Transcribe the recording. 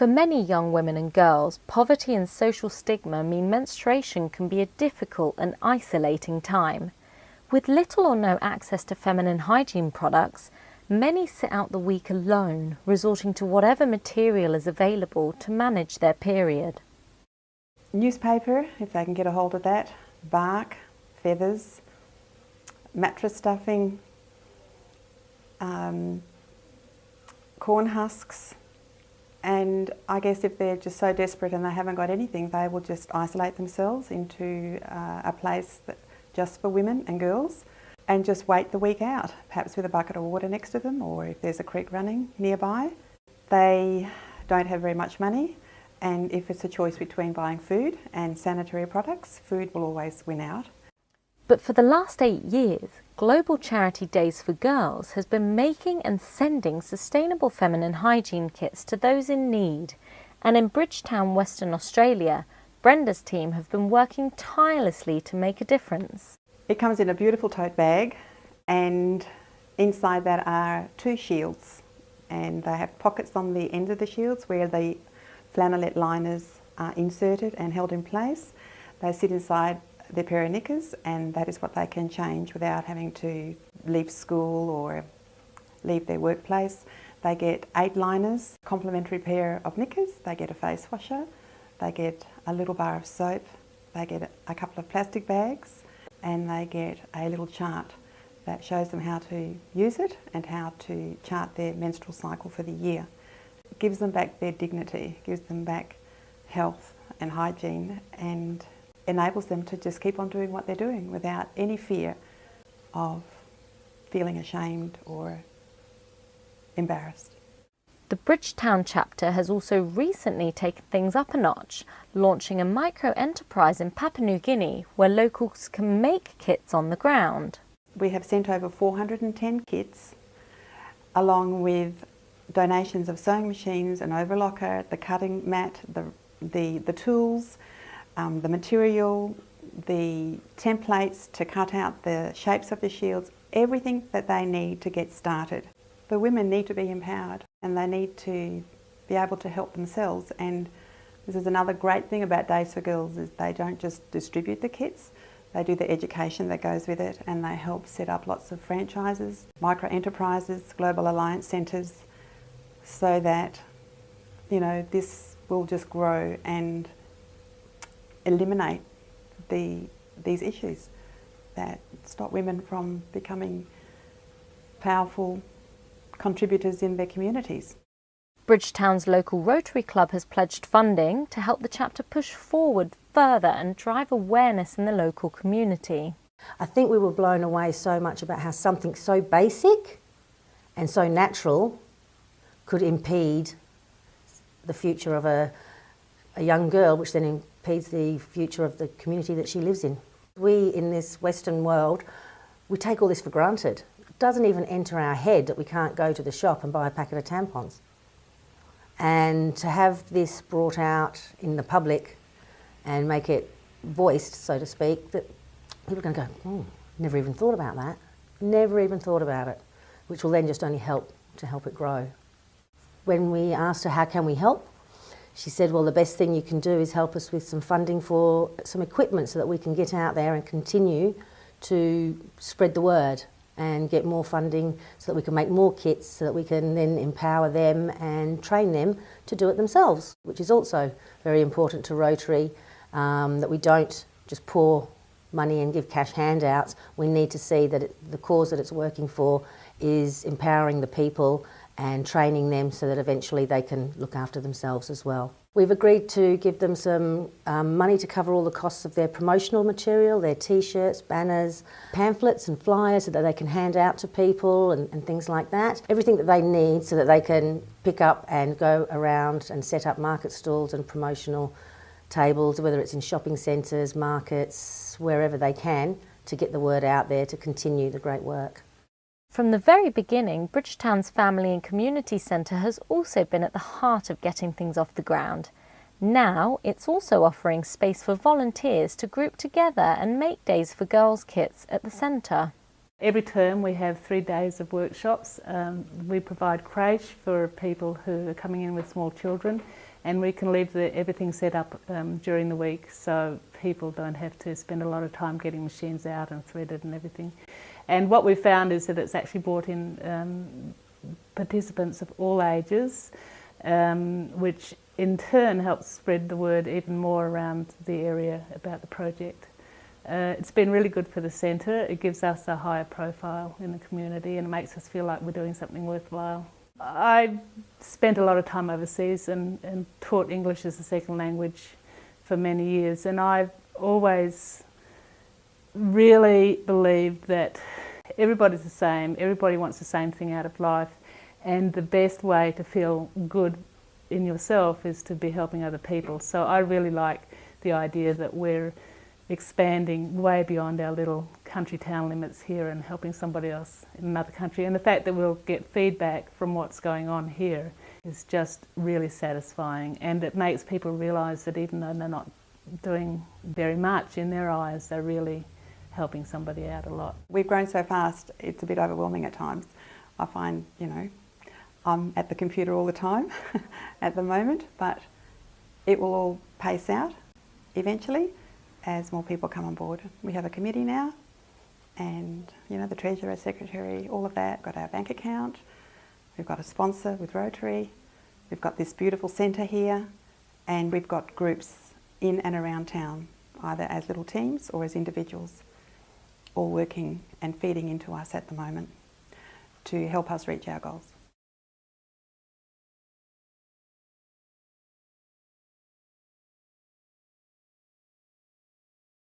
For many young women and girls, poverty and social stigma mean menstruation can be a difficult and isolating time. With little or no access to feminine hygiene products, many sit out the week alone, resorting to whatever material is available to manage their period. Newspaper, if they can get a hold of that, bark, feathers, mattress stuffing, corn husks, and I guess if they're just so desperate and they haven't got anything, they will just isolate themselves into a place just for women and girls and just wait the week out, perhaps with a bucket of water next to them, or if there's a creek running nearby. They don't have very much money, and if it's a choice between buying food and sanitary products, food will always win out. But for the last 8 years, Global Charity Days for Girls has been making and sending sustainable feminine hygiene kits to those in need. And in Bridgetown, Western Australia, Brenda's team have been working tirelessly to make a difference. It comes in a beautiful tote bag, and inside that are 2 shields, and they have pockets on the end of the shields where the flannelette liners are inserted and held in place. They sit inside their pair of knickers, and that is what they can change without having to leave school or leave their workplace. They get 8 liners, complimentary pair of knickers, they get a face washer, they get a little bar of soap, they get a couple of plastic bags, and they get a little chart that shows them how to use it and how to chart their menstrual cycle for the year. It gives them back their dignity, gives them back health and hygiene, and enables them to just keep on doing what they're doing without any fear of feeling ashamed or embarrassed. The Bridgetown chapter has also recently taken things up a notch, launching a micro-enterprise in Papua New Guinea where locals can make kits on the ground. We have sent over 410 kits, along with donations of sewing machines, an overlocker, the cutting mat, the tools, the material, the templates to cut out the shapes of the shields, everything that they need to get started. The women need to be empowered and they need to be able to help themselves, and this is another great thing about Days for Girls, is they don't just distribute the kits, they do the education that goes with it, and they help set up lots of franchises, micro-enterprises, global alliance centres, so that, you know, this will just grow and eliminate these issues that stop women from becoming powerful contributors in their communities. Bridgetown's local Rotary Club has pledged funding to help the chapter push forward further and drive awareness in the local community. I think we were blown away so much about how something so basic and so natural could impede the future of a young girl, which then impedes the future of the community that she lives in. We, in this Western world, we take all this for granted. It doesn't even enter our head that we can't go to the shop and buy a packet of tampons. And to have this brought out in the public and make it voiced, so to speak, that people are going to go, oh, never even thought about that, never even thought about it, which will then just only help to help it grow. When we asked her, how can we help? She said, well, the best thing you can do is help us with some funding for some equipment so that we can get out there and continue to spread the word and get more funding so that we can make more kits, so that we can then empower them and train them to do it themselves, which is also very important to Rotary, that we don't just pour money and give cash handouts. We need to see that the cause that it's working for is empowering the people and training them so that eventually they can look after themselves as well. We've agreed to give them some money to cover all the costs of their promotional material, their t-shirts, banners, pamphlets and flyers so that they can hand out to people and things like that. Everything that they need so that they can pick up and go around and set up market stalls and promotional tables, whether it's in shopping centres, markets, wherever they can, to get the word out there to continue the great work. From the very beginning, Bridgetown's Family and Community Centre has also been at the heart of getting things off the ground. Now it's also offering space for volunteers to group together and make Days for Girls kits at the centre. Every term we have 3 days of workshops. We provide creche for people who are coming in with small children, and we can leave everything set up during the week so people don't have to spend a lot of time getting machines out and threaded and everything. And what we've found is that it's actually brought in participants of all ages, which in turn helps spread the word even more around the area about the project. It's been really good for the centre. It gives us a higher profile in the community and it makes us feel like we're doing something worthwhile. I spent a lot of time overseas and taught English as a second language for many years, and I've always really believed that everybody's the same, everybody wants the same thing out of life, and the best way to feel good in yourself is to be helping other people. So I really like the idea that we're expanding way beyond our little country town limits here and helping somebody else in another country. And the fact that we'll get feedback from what's going on here is just really satisfying, and it makes people realise that even though they're not doing very much, in their eyes they're really helping somebody out a lot. We've grown so fast, it's a bit overwhelming at times. I find, I'm at the computer all the time at the moment, but it will all pace out eventually as more people come on board. We have a committee now, and the treasurer, secretary, all of that. Got our bank account, we've got a sponsor with Rotary, we've got this beautiful centre here, and we've got groups in and around town, either as little teams or as individuals, all working and feeding into us at the moment to help us reach our goals.